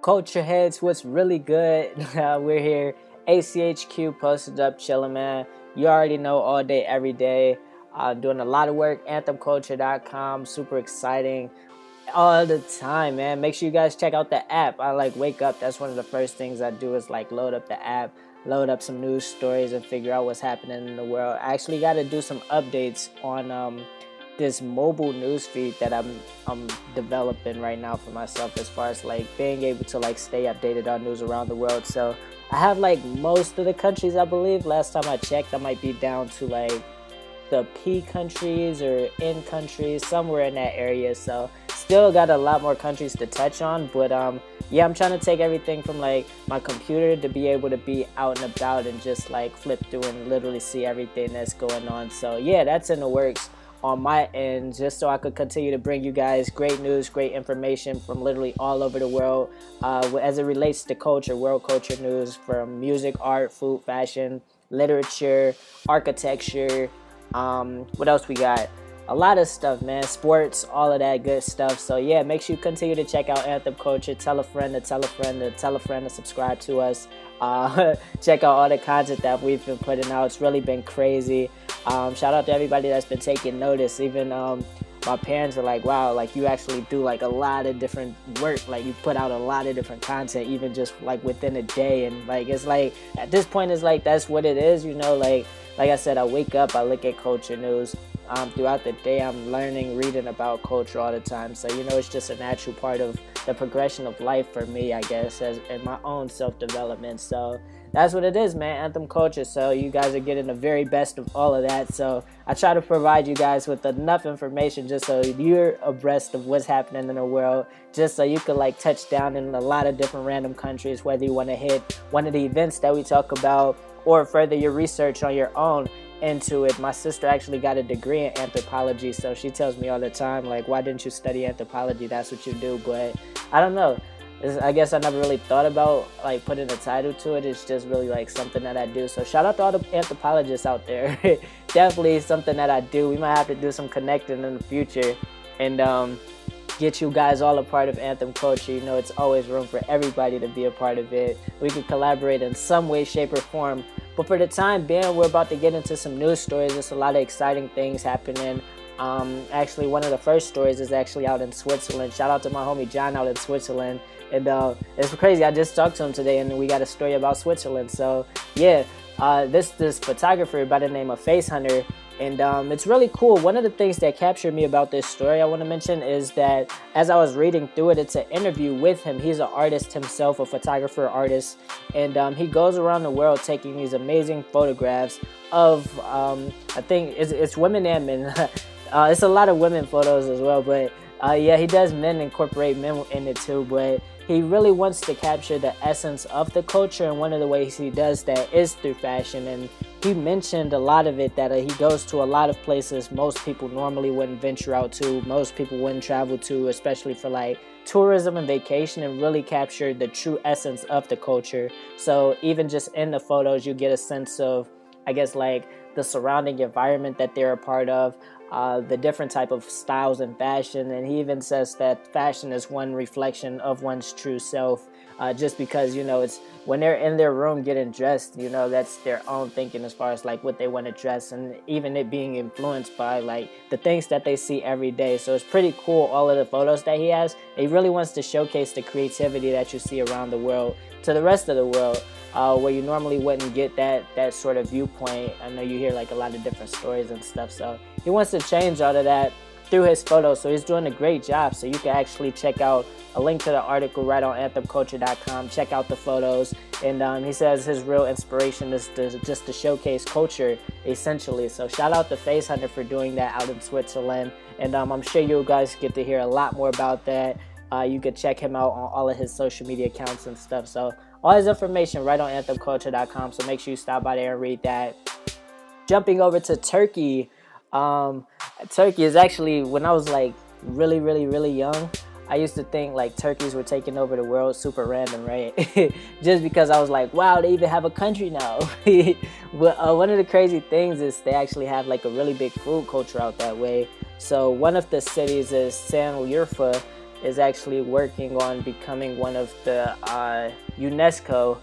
Culture heads, what's really good? We're here, ACHQ, posted up, chilling, man. You already know, all day, every day. Doing a lot of work, anthemculture.com, super exciting all the time, man. Make sure you guys check out the app. I wake up, that's one of the first things I do is load up the app, load up some news stories and figure out what's happening in the world. I actually got to do some updates on this mobile news feed that I'm developing right now for myself, as far as being able to stay updated on news around the world. So I have most of the countries, I believe. Last time I checked, I might be down to the P countries or N countries, somewhere in that area. So still got a lot more countries to touch on, but yeah, I'm trying to take everything from my computer to be able to be out and about and just flip through and literally see everything that's going on. So yeah, that's in the works on my end, just so I could continue to bring you guys great news, great information from literally all over the world as it relates to culture, world culture news, from music, art, food, fashion, literature, architecture. What else we got? A lot of stuff, man. Sports, all of that good stuff. So yeah, make sure you continue to check out Anthem Culture. Tell a friend to tell a friend to tell a friend to subscribe to us. Check out all the content that we've been putting out. It's really been crazy. Shout out to everybody that's been taking notice. Even my parents are like, wow, you actually do a lot of different work. You put out a lot of different content, even just within a day. And it's at this point, it's that's what it is, you know. Like I said, I wake up, I look at culture news. Throughout the day, I'm learning, reading about culture all the time. So, you know, it's just a natural part of the progression of life for me, I guess, as in my own self-development. So that's what it is, man, Anthem Culture. So you guys are getting the very best of all of that. So I try to provide you guys with enough information just so you're abreast of what's happening in the world, just so you could touch down in a lot of different random countries, whether you want to hit one of the events that we talk about or further your research on your own into it. My sister actually got a degree in anthropology, so she tells me all the time, why didn't you study anthropology? That's what you do. But I don't know. I guess I never really thought about putting a title to it. It's just really something that I do. So shout out to all the anthropologists out there. Definitely something that I do. We might have to do some connecting in the future and get you guys all a part of Anthem Culture. You know, it's always room for everybody to be a part of it. We could collaborate in some way, shape, or form. But for the time being, we're about to get into some news stories. There's a lot of exciting things happening. Actually, one of the first stories is actually out in Switzerland. Shout out to my homie John out in Switzerland. And it's crazy. I just talked to him today, and we got a story about Switzerland. So yeah, this photographer by the name of Face Hunter. And it's really cool. One of the things that captured me about this story I want to mention is that as I was reading through it, it's an interview with him. He's an artist himself, a photographer artist. And he goes around the world taking these amazing photographs of, I think it's women and men. It's a lot of women photos as well. But yeah, he does incorporate men in it too. But he really wants to capture the essence of the culture. And one of the ways he does that is through fashion. And he mentioned a lot of it, that he goes to a lot of places most people normally wouldn't venture out to, most people wouldn't travel to, especially for tourism and vacation, and really capture the true essence of the culture. So even just in the photos, you get a sense of, I guess, the surrounding environment that they're a part of, the different type of styles and fashion. And he even says that fashion is one reflection of one's true self, just because, you know, it's when they're in their room getting dressed, you know, that's their own thinking as far as what they want to dress, and even it being influenced by the things that they see every day. So it's pretty cool, all of the photos that he has. He really wants to showcase the creativity that you see around the world to the rest of the world, where you normally wouldn't get that sort of viewpoint. I know you hear a lot of different stories and stuff, so he wants to change all of that through his photos. So he's doing a great job. So you can actually check out a link to the article right on anthemculture.com. Check out the photos. And he says his real inspiration is just to showcase culture, essentially. So shout out to Face Hunter for doing that out in Switzerland. And I'm sure you guys get to hear a lot more about that. You could check him out on all of his social media accounts and stuff. So all his information right on anthemculture.com. So make sure you stop by there and read that. Jumping over to Turkey. Turkey is actually, when I was really, really, really young, I used to think turkeys were taking over the world. Super random, right? Just because I was wow, they even have a country now. But one of the crazy things is they actually have a really big food culture out that way. So one of the cities is Sanliurfa, is actually working on becoming one of the UNESCO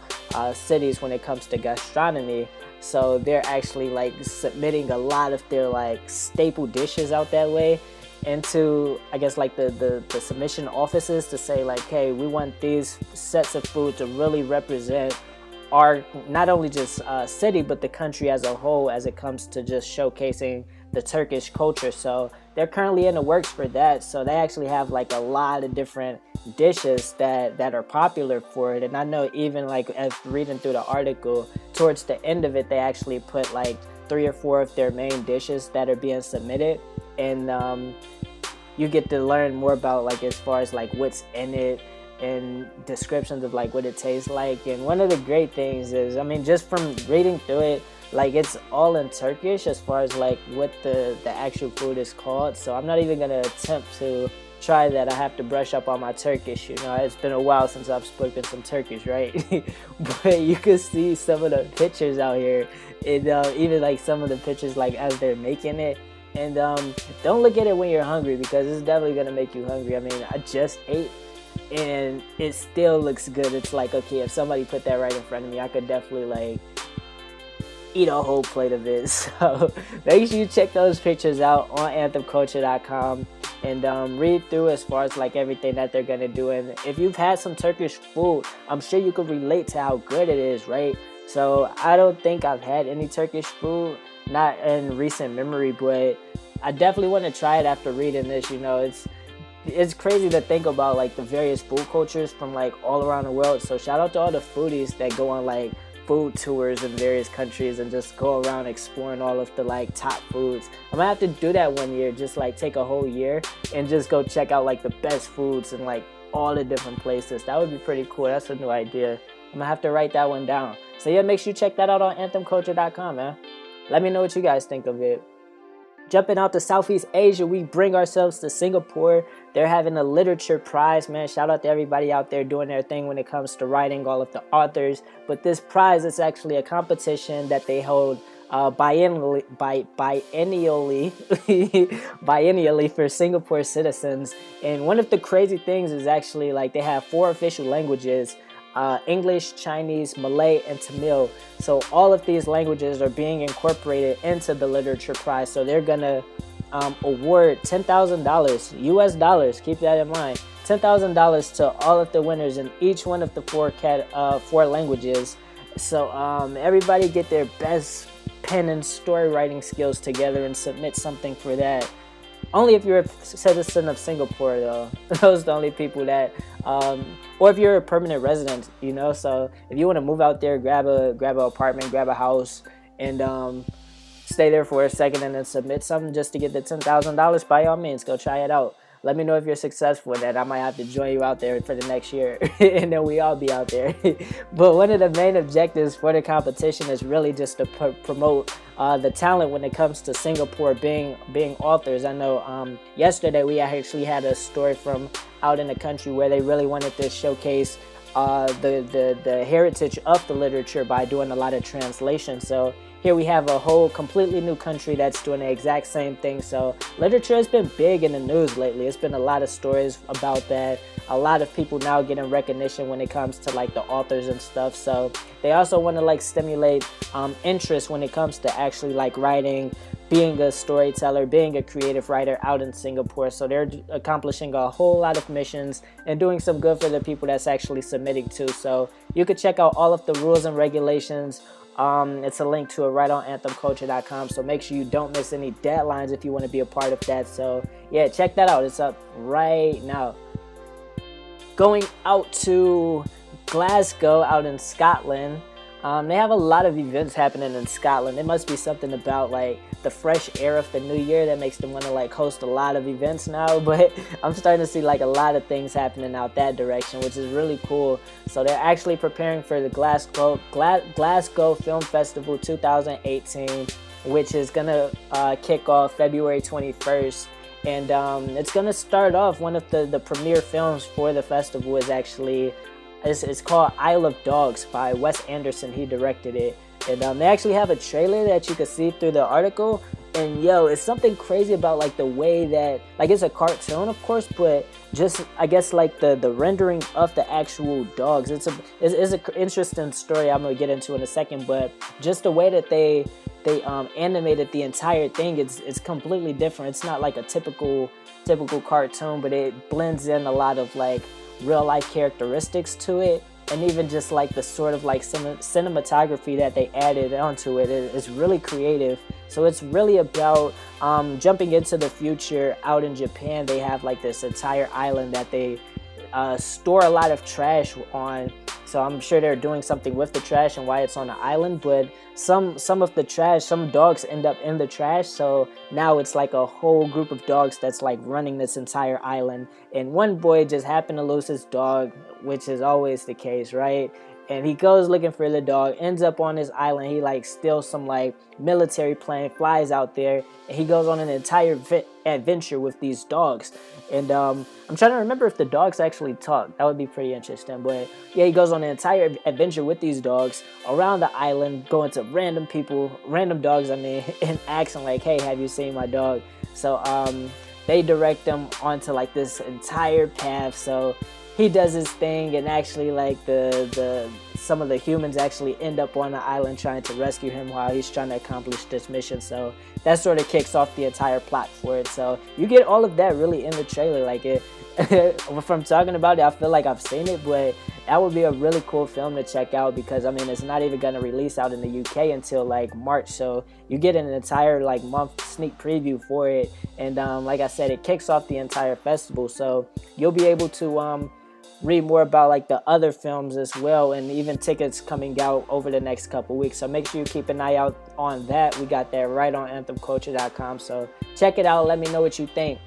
cities when it comes to gastronomy. So they're actually like submitting a lot of their like staple dishes out that way into, I guess, like the submission offices to say like, hey, we want these sets of food to really represent our not only just city but the country as a whole as it comes to just showcasing the Turkish culture. So they're currently in the works for that. So they actually have like a lot of different dishes that are popular for it. And I know even like as reading through the article, towards the end of it, they actually put like 3 or 4 of their main dishes that are being submitted. And you get to learn more about like as far as like what's in it and descriptions of like what it tastes like. And one of the great things is, I mean, just from reading through it, like it's all in Turkish as far as like what the actual food is called. So I'm not even gonna attempt to try that. I have to brush up on my Turkish. You know, it's been a while since I've spoken some Turkish, right? But you can see some of the pictures out here, and even like some of the pictures like as they're making it. And don't look at it when you're hungry, because it's definitely gonna make you hungry. I mean, I just ate and it still looks good. It's like, okay, if somebody put that right in front of me, I could definitely like eat a whole plate of it. So make sure you check those pictures out on anthemculture.com and read through as far as like everything that they're gonna do. And if you've had some Turkish food, I'm sure you could relate to how good it is, right? So I don't think I've had any Turkish food, not in recent memory, but I definitely want to try it after reading this. You know, it's crazy to think about like the various food cultures from like all around the world. So shout out to all the foodies that go on like food tours in various countries and just go around exploring all of the like top foods. I'm gonna have to do that one year, just like take a whole year and just go check out like the best foods in like all the different places. That would be pretty cool. That's a new idea. I'm gonna have to write that one down. So yeah, make sure you check that out on anthemculture.com, man. Let me know what you guys think of it. Jumping out to Southeast Asia, we bring ourselves to Singapore. They're having a literature prize, man. Shout out to everybody out there doing their thing when it comes to writing, all of the authors. But this prize is actually a competition that they hold biennially biennially for Singapore citizens. And one of the crazy things is actually like they have 4 official languages: English, Chinese, Malay, and Tamil. So all of these languages are being incorporated into the literature prize. So they're gonna award $10,000 US dollars. Keep that in mind. $10,000 to all of the winners in each one of the 4 languages. So everybody get their best pen and story writing skills together and submit something for that. Only if you're a citizen of Singapore, though. Those are the only people that, or if you're a permanent resident, you know. So if you want to move out there, grab an apartment, grab a house, and stay there for a second, and then submit something just to get the $10,000. By all means, go try it out. Let me know if you're successful in that. I might have to join you out there for the next year, and then we all be out there. But one of the main objectives for the competition is really just to promote the talent when it comes to Singapore being authors. I know yesterday we actually had a story from out in the country where they really wanted to showcase the heritage of the literature by doing a lot of translation. So here we have a whole completely new country that's doing the exact same thing. So literature has been big in the news lately. It's been a lot of stories about that. A lot of people now getting recognition when it comes to like the authors and stuff. So they also want to like stimulate interest when it comes to actually like writing, being a storyteller, being a creative writer out in Singapore. So they're accomplishing a whole lot of missions and doing some good for the people that's actually submitting to. So you could check out all of the rules and regulations. It's a link to it right on anthemculture.com. So make sure you don't miss any deadlines if you want to be a part of that. So yeah, check that out. It's up right now. Going out to Glasgow out in Scotland. They have a lot of events happening in Scotland. It must be something about like the fresh air of the new year that makes them want to like host a lot of events now. But I'm starting to see like a lot of things happening out that direction, which is really cool. So they're actually preparing for the Glasgow Film Festival 2018, which is gonna kick off February 21st. And it's gonna start off, one of the premiere films for the festival is actually, it's called Isle of Dogs by Wes Anderson. He directed it. And they actually have a trailer that you can see through the article. And yo, it's something crazy about like the way that, like, it's a cartoon of course, but just I guess like the rendering of the actual dogs, it's an interesting story I'm gonna get into in a second, but just the way that they animated the entire thing, it's completely different. It's not like a typical cartoon, but it blends in a lot of like real life characteristics to it, and even just like the sort of like cinematography that they added onto it is really creative. So it's really about jumping into the future. Out in Japan, they have like this entire island that they store a lot of trash on. So I'm sure they're doing something with the trash and why it's on the island, but some of the trash, some dogs end up in the trash. So now it's like a whole group of dogs that's like running this entire island. And one boy just happened to lose his dog, which is always the case, right? And he goes looking for the dog, ends up on this island. He like steals some like military plane, flies out there, and he goes on an entire adventure with these dogs. And I'm trying to remember if the dogs actually talk. That would be pretty interesting. But yeah, he goes on an entire adventure with these dogs around the island, going to random dogs, and asking like, hey, have you seen my dog? So they direct them onto like this entire path. So he does his thing, and actually like some of the humans actually end up on the island trying to rescue him while he's trying to accomplish this mission. So that sort of kicks off the entire plot for it. So you get all of that really in the trailer. Like it from talking about it, I feel like I've seen it, but that would be a really cool film to check out, because I mean it's not even going to release out in the UK until like March. So you get an entire like month sneak preview for it, and like I said, it kicks off the entire festival. So you'll be able to read more about like the other films as well, and even tickets coming out over the next couple weeks. So make sure you keep an eye out on that. We got that right on anthemculture.com. So check it out. Let me know what you think.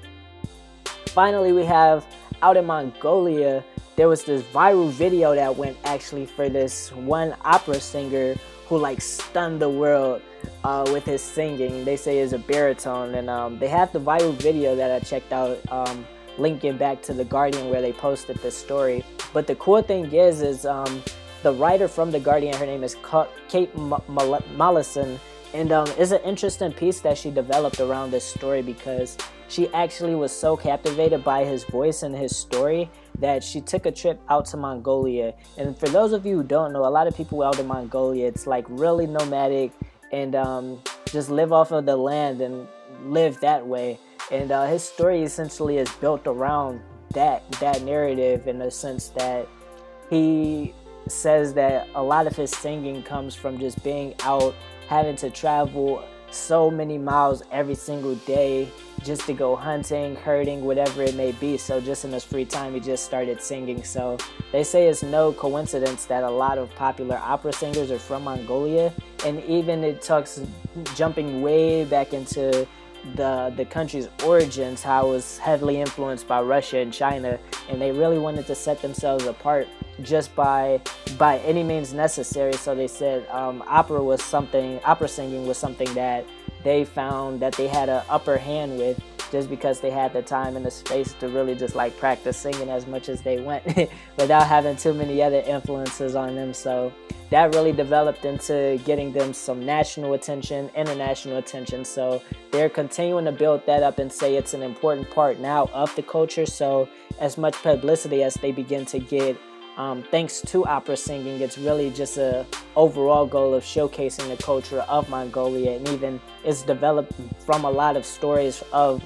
Finally, we have out in Mongolia, there was this viral video that went actually for this one opera singer who like stunned the world with his singing. They say is a baritone, and they have the viral video that I checked out, linking back to The Guardian where they posted this story. But the cool thing is the writer from The Guardian, her name is Kate Mollison, and it's an interesting piece that she developed around this story, because she actually was so captivated by his voice and his story that she took a trip out to Mongolia. And for those of you who don't know, a lot of people out in Mongolia, it's like really nomadic, and just live off of the land and live that way. And his story essentially is built around that narrative, in the sense that he says that a lot of his singing comes from just being out, having to travel so many miles every single day just to go hunting, herding, whatever it may be. So just in his free time, he just started singing. So they say it's no coincidence that a lot of popular opera singers are from Mongolia. And even it talks, jumping way back into the country's origins, how it was heavily influenced by Russia and China, and they really wanted to set themselves apart just by any means necessary. So they said opera singing was something that they found that they had an upper hand with, just because they had the time and the space to really just like practice singing as much as they went without having too many other influences on them. So that really developed into getting them some national attention, international attention. So they're continuing to build that up and say it's an important part now of the culture. So as much publicity as they begin to get, thanks to opera singing, it's really just a overall goal of showcasing the culture of Mongolia, and even it's developed from a lot of stories of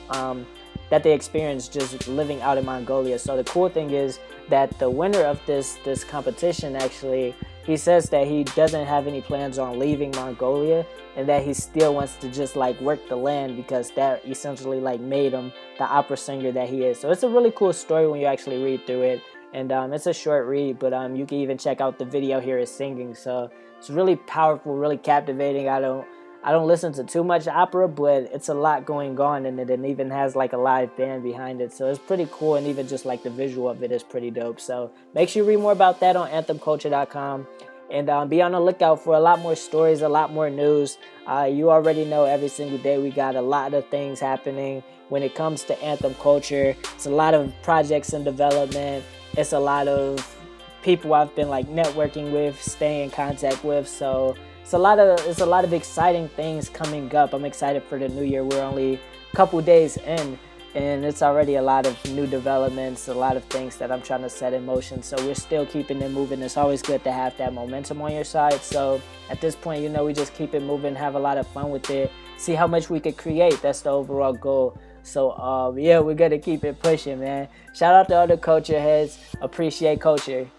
that they experienced just living out in Mongolia. So the cool thing is that the winner of this competition, actually, he says that he doesn't have any plans on leaving Mongolia, and that he still wants to just like work the land, because that essentially like made him the opera singer that he is. So it's a really cool story when you actually read through it. And it's a short read, but you can even check out the video here is singing. So it's really powerful, really captivating. I don't listen to too much opera, but it's a lot going on in it, and even has like a live band behind it. So it's pretty cool, and even just like the visual of it is pretty dope. So make sure you read more about that on anthemculture.com, and be on the lookout for a lot more stories, a lot more news. You already know every single day we got a lot of things happening when it comes to Anthem Culture. It's a lot of projects in development. It's a lot of people I've been like networking with, staying in contact with. So it's a lot of exciting things coming up. I'm excited for the new year. We're only a couple days in, and it's already a lot of new developments, a lot of things that I'm trying to set in motion. So we're still keeping it moving. It's always good to have that momentum on your side. So at this point, you know, we just keep it moving, have a lot of fun with it, see how much we could create. That's the overall goal. So yeah, we're gonna keep it pushing, man. Shout out to all the culture heads. Appreciate culture.